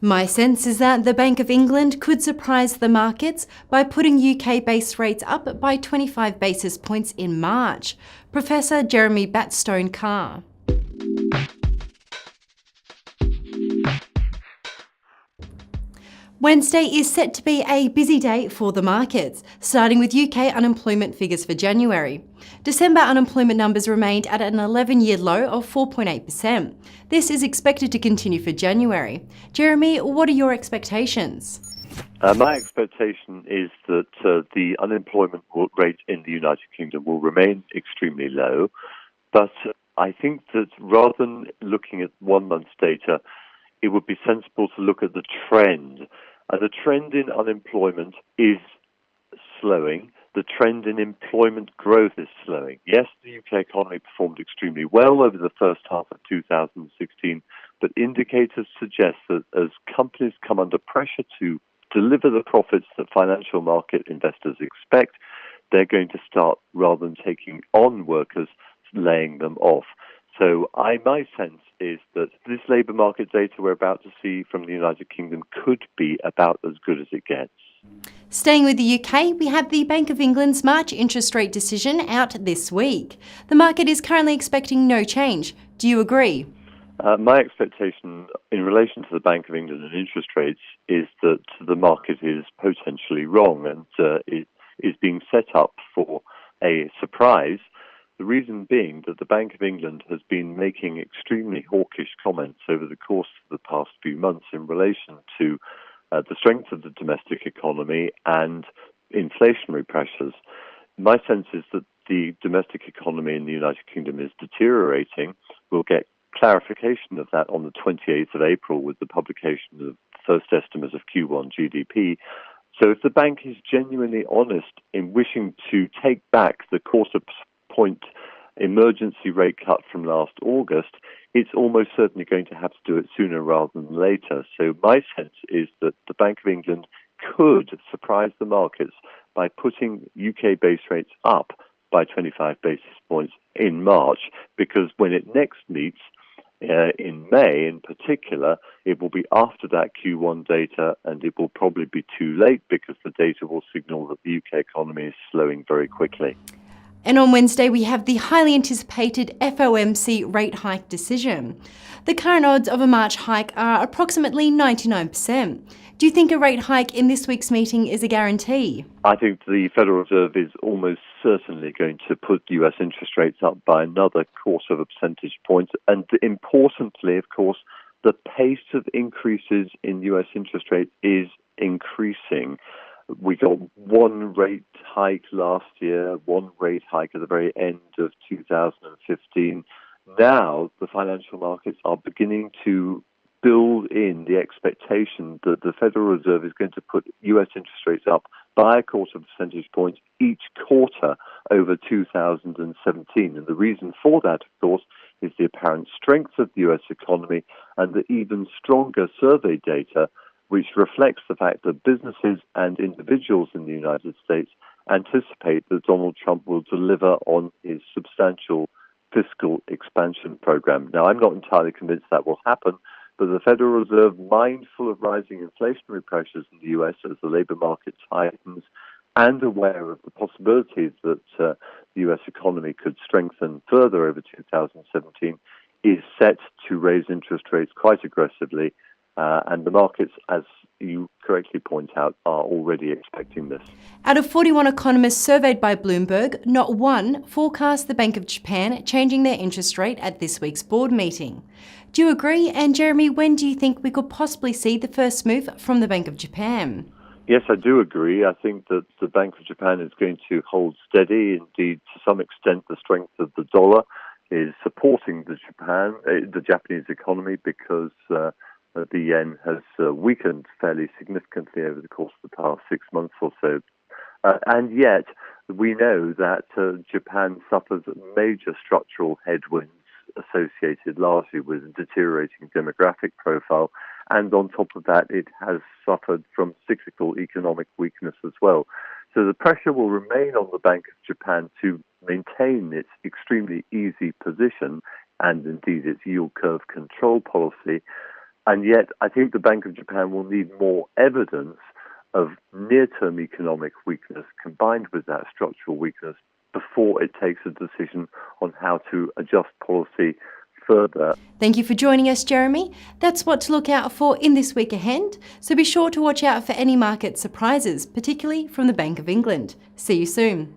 My sense is that the Bank of England could surprise the markets by putting UK base rates up by 25 basis points in March. Professor Jeremy Batstone-Carr. Wednesday is set to be a busy day for the markets, starting with UK unemployment figures for January. December unemployment numbers remained at an 11-year low of 4.8%. This is expected to continue for January. Jeremy, what are your expectations? My expectation is that the unemployment rate in the United Kingdom will remain extremely low, but I think that rather than looking at 1 month's data, it would be sensible to look at the trend. And the trend in unemployment is slowing. The trend in employment growth is slowing. Yes, the UK economy performed extremely well over the first half of 2016, but indicators suggest that as companies come under pressure to deliver the profits that financial market investors expect, they're going to start, rather than taking on workers, laying them off. So my sense is that this labour market data we're about to see from the United Kingdom could be about as good as it gets. Staying with the UK, we have the Bank of England's March interest rate decision out this week. The market is currently expecting no change. Do you agree? My expectation in relation to the Bank of England and interest rates is that the market is potentially wrong and it is being set up for a surprise. The reason being that the Bank of England has been making extremely hawkish comments over the course of the past few months in relation to the strength of the domestic economy and inflationary pressures. My sense is that the domestic economy in the United Kingdom is deteriorating. We'll get clarification of that on the 28th of April with the publication of the first estimates of Q1 GDP. So if the bank is genuinely honest in wishing to take back the quarter-point emergency rate cut from last August, it's almost certainly going to have to do it sooner rather than later. So my sense is that the Bank of England could surprise the markets by putting UK base rates up by 25 basis points in March, because when it next meets, in May in particular, it will be after that Q1 data, and it will probably be too late because the data will signal that the UK economy is slowing very quickly. And on Wednesday, we have the highly anticipated FOMC rate hike decision. The current odds of a March hike are approximately 99%. Do you think a rate hike in this week's meeting is a guarantee? I think the Federal Reserve is almost certainly going to put US interest rates up by another quarter of a percentage point. And importantly, of course, the pace of increases in US interest rates is increasing. We got one rate hike last year, one rate hike at the very end of 2015. Now the financial markets are beginning to build in the expectation that the Federal Reserve is going to put US interest rates up by a quarter of a percentage point each quarter over 2017. And the reason for that, of course, is the apparent strength of the US economy and the even stronger survey data, which reflects the fact that businesses and individuals in the United States anticipate that Donald Trump will deliver on his substantial fiscal expansion program. Now, I'm not entirely convinced that will happen, but the Federal Reserve, mindful of rising inflationary pressures in the US as the labor market tightens, and aware of the possibilities that the US economy could strengthen further over 2017, is set to raise interest rates quite aggressively. And the markets, as you correctly point out, are already expecting this. Out of 41 economists surveyed by Bloomberg, not one forecast the Bank of Japan changing their interest rate at this week's board meeting. Do you agree? And Jeremy, when do you think we could possibly see the first move from the Bank of Japan? Yes, I do agree. I think that the Bank of Japan is going to hold steady. Indeed, to some extent, the strength of the dollar is supporting the Japanese economy, because the yen has weakened fairly significantly over the course of the past 6 months or so. And yet, we know that Japan suffers major structural headwinds associated largely with a deteriorating demographic profile. And on top of that, it has suffered from cyclical economic weakness as well. So the pressure will remain on the Bank of Japan to maintain its extremely easy position and indeed its yield curve control policy. And yet, I think the Bank of Japan will need more evidence of near-term economic weakness combined with that structural weakness before it takes a decision on how to adjust policy further. Thank you for joining us, Jeremy. That's what to look out for in this week ahead. So be sure to watch out for any market surprises, particularly from the Bank of England. See you soon.